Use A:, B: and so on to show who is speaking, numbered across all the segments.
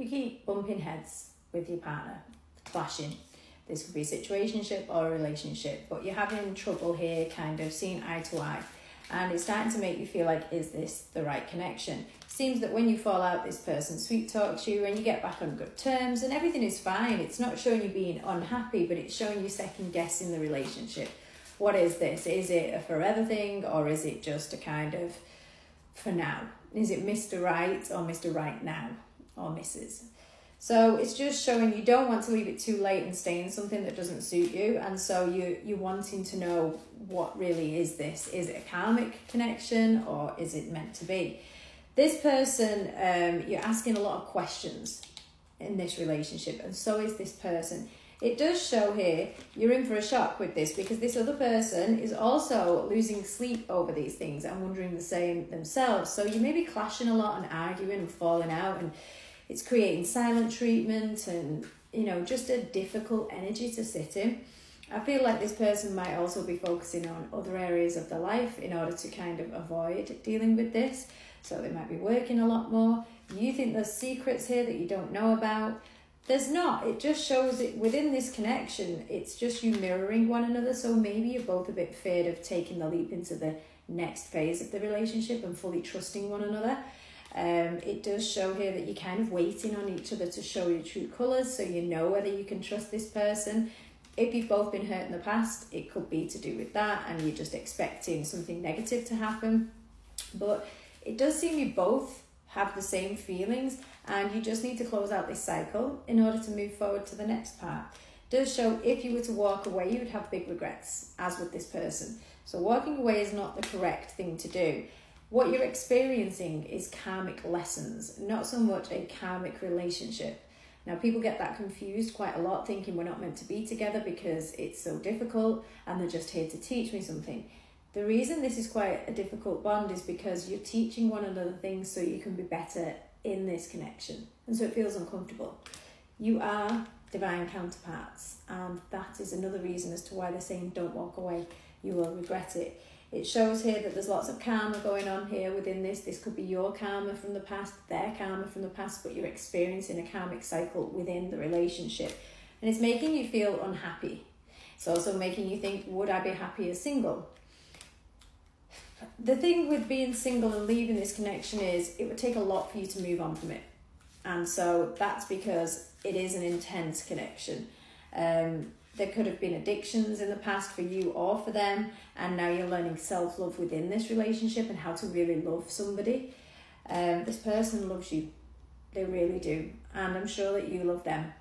A: You keep bumping heads with your partner, clashing. This could be a situationship or a relationship, but you're having trouble here kind of seeing eye to eye. And it's starting to make you feel like, is this the right connection? Seems that when you fall out, this person sweet talks you and you get back on good terms and everything is fine. It's not showing you being unhappy, but it's showing you second guessing the relationship. What is this? Is it a forever thing, or is it just a kind of for now? Is it Mr. Right or Mr. Right now, or Mrs.? So it's just showing you don't want to leave it too late and stay in something that doesn't suit you. And so you're wanting to know, what really is this? Is it a karmic connection, or is it meant to be? This person, you're asking a lot of questions in this relationship, and so is this person. It does show here you're in for a shock with this, because this other person is also losing sleep over these things and wondering the same themselves. So you may be clashing a lot and arguing and falling out, and it's creating silent treatment and, you know, just a difficult energy to sit in. I feel like this person might also be focusing on other areas of their life in order to kind of avoid dealing with this. So they might be working a lot more. You think there's secrets here that you don't know about. There's not. It just shows it within this connection. It's just you mirroring one another. So maybe you're both a bit feared of taking the leap into the next phase of the relationship and fully trusting one another. It does show here that you're kind of waiting on each other to show your true colours, so you know whether you can trust this person. If you've both been hurt in the past, it could be to do with that and you're just expecting something negative to happen. But it does seem you both have the same feelings and you just need to close out this cycle in order to move forward to the next part. It does show if you were to walk away, you would have big regrets, as with this person. So walking away is not the correct thing to do. What you're experiencing is karmic lessons, not so much a karmic relationship. Now, people get that confused quite a lot, thinking we're not meant to be together because it's so difficult and they're just here to teach me something. The reason this is quite a difficult bond is because you're teaching one another things so you can be better in this connection. And so it feels uncomfortable. You are divine counterparts, and that is another reason as to why they're saying don't walk away. You will regret it. It shows here that there's lots of karma going on here within this. This could be your karma from the past, their karma from the past, but you're experiencing a karmic cycle within the relationship. And it's making you feel unhappy. It's also making you think, would I be happier single? The thing with being single and leaving this connection is it would take a lot for you to move on from it. And so that's because it is an intense connection. There could have been addictions in the past for you or for them, and now you're learning self-love within this relationship and how to really love somebody. This person loves you. They really do. And I'm sure that you love them.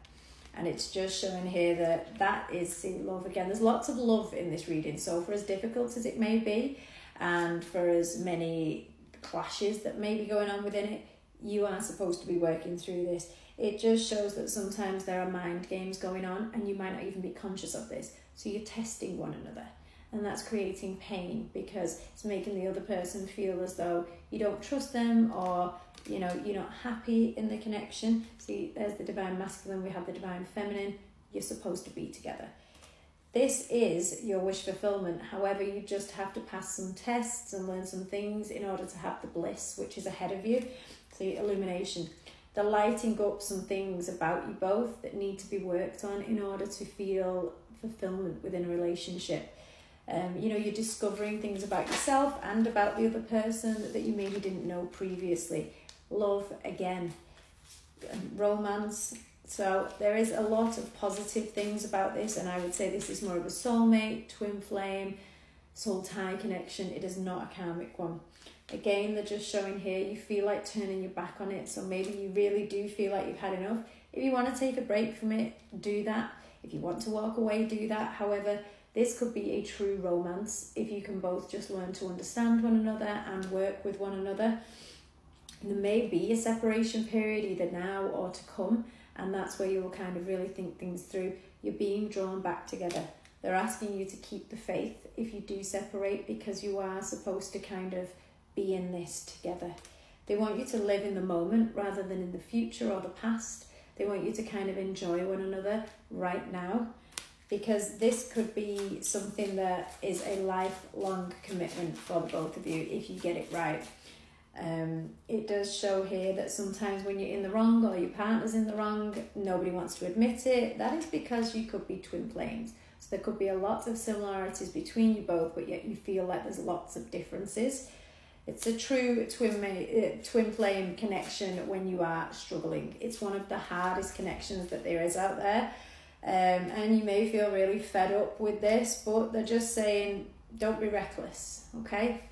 A: And it's just showing here that that is love again. There's lots of love in this reading. So for as difficult as it may be, and for as many clashes that may be going on within it, you are supposed to be working through this. It just shows that sometimes there are mind games going on and you might not even be conscious of this. So you're testing one another, and that's creating pain because it's making the other person feel as though you don't trust them, or you know, you're not happy in the connection. See, there's the divine masculine, we have the divine feminine. You're supposed to be together. This is your wish fulfillment. However, you just have to pass some tests and learn some things in order to have the bliss, which is ahead of you. So illumination. They're lighting up some things about you both that need to be worked on in order to feel fulfillment within a relationship. You know, you're discovering things about yourself and about the other person that you maybe didn't know previously. Love, again, romance. So there is a lot of positive things about this, and I would say this is more of a soulmate, twin flame, soul tie connection. It is not a karmic one. Again, they're just showing here you feel like turning your back on it, so maybe you really do feel like you've had enough. If you want to take a break from it, do that. If you want to walk away, do that. However, this could be a true romance if you can both just learn to understand one another and work with one another. There may be a separation period either now or to come, and that's where you will kind of really think things through. You're being drawn back together. They're asking you to keep the faith if you do separate, because you are supposed to kind of be in this together. They want you to live in the moment rather than in the future or the past. They want you to kind of enjoy one another right now, because this could be something that is a lifelong commitment for the both of you if you get it right. It does show here that sometimes when you're in the wrong or your partner's in the wrong, nobody wants to admit it. That is because you could be twin flames. So there could be a lot of similarities between you both, but yet you feel like there's lots of differences. It's a true twin flame connection when you are struggling. It's one of the hardest connections that there is out there. And you may feel really fed up with this, but they're just saying, don't be reckless, okay?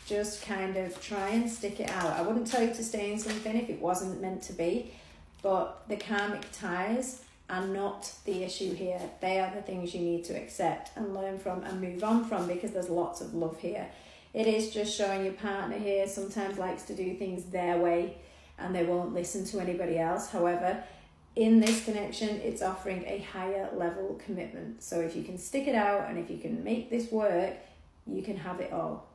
A: Just kind of try and stick it out. I wouldn't tell you to stay in something if it wasn't meant to be, but the karmic ties are not the issue here. They are the things you need to accept and learn from and move on from, because there's lots of love here. It is just showing your partner here sometimes likes to do things their way and they won't listen to anybody else. However, in this connection, it's offering a higher level commitment. So if you can stick it out and if you can make this work, you can have it all.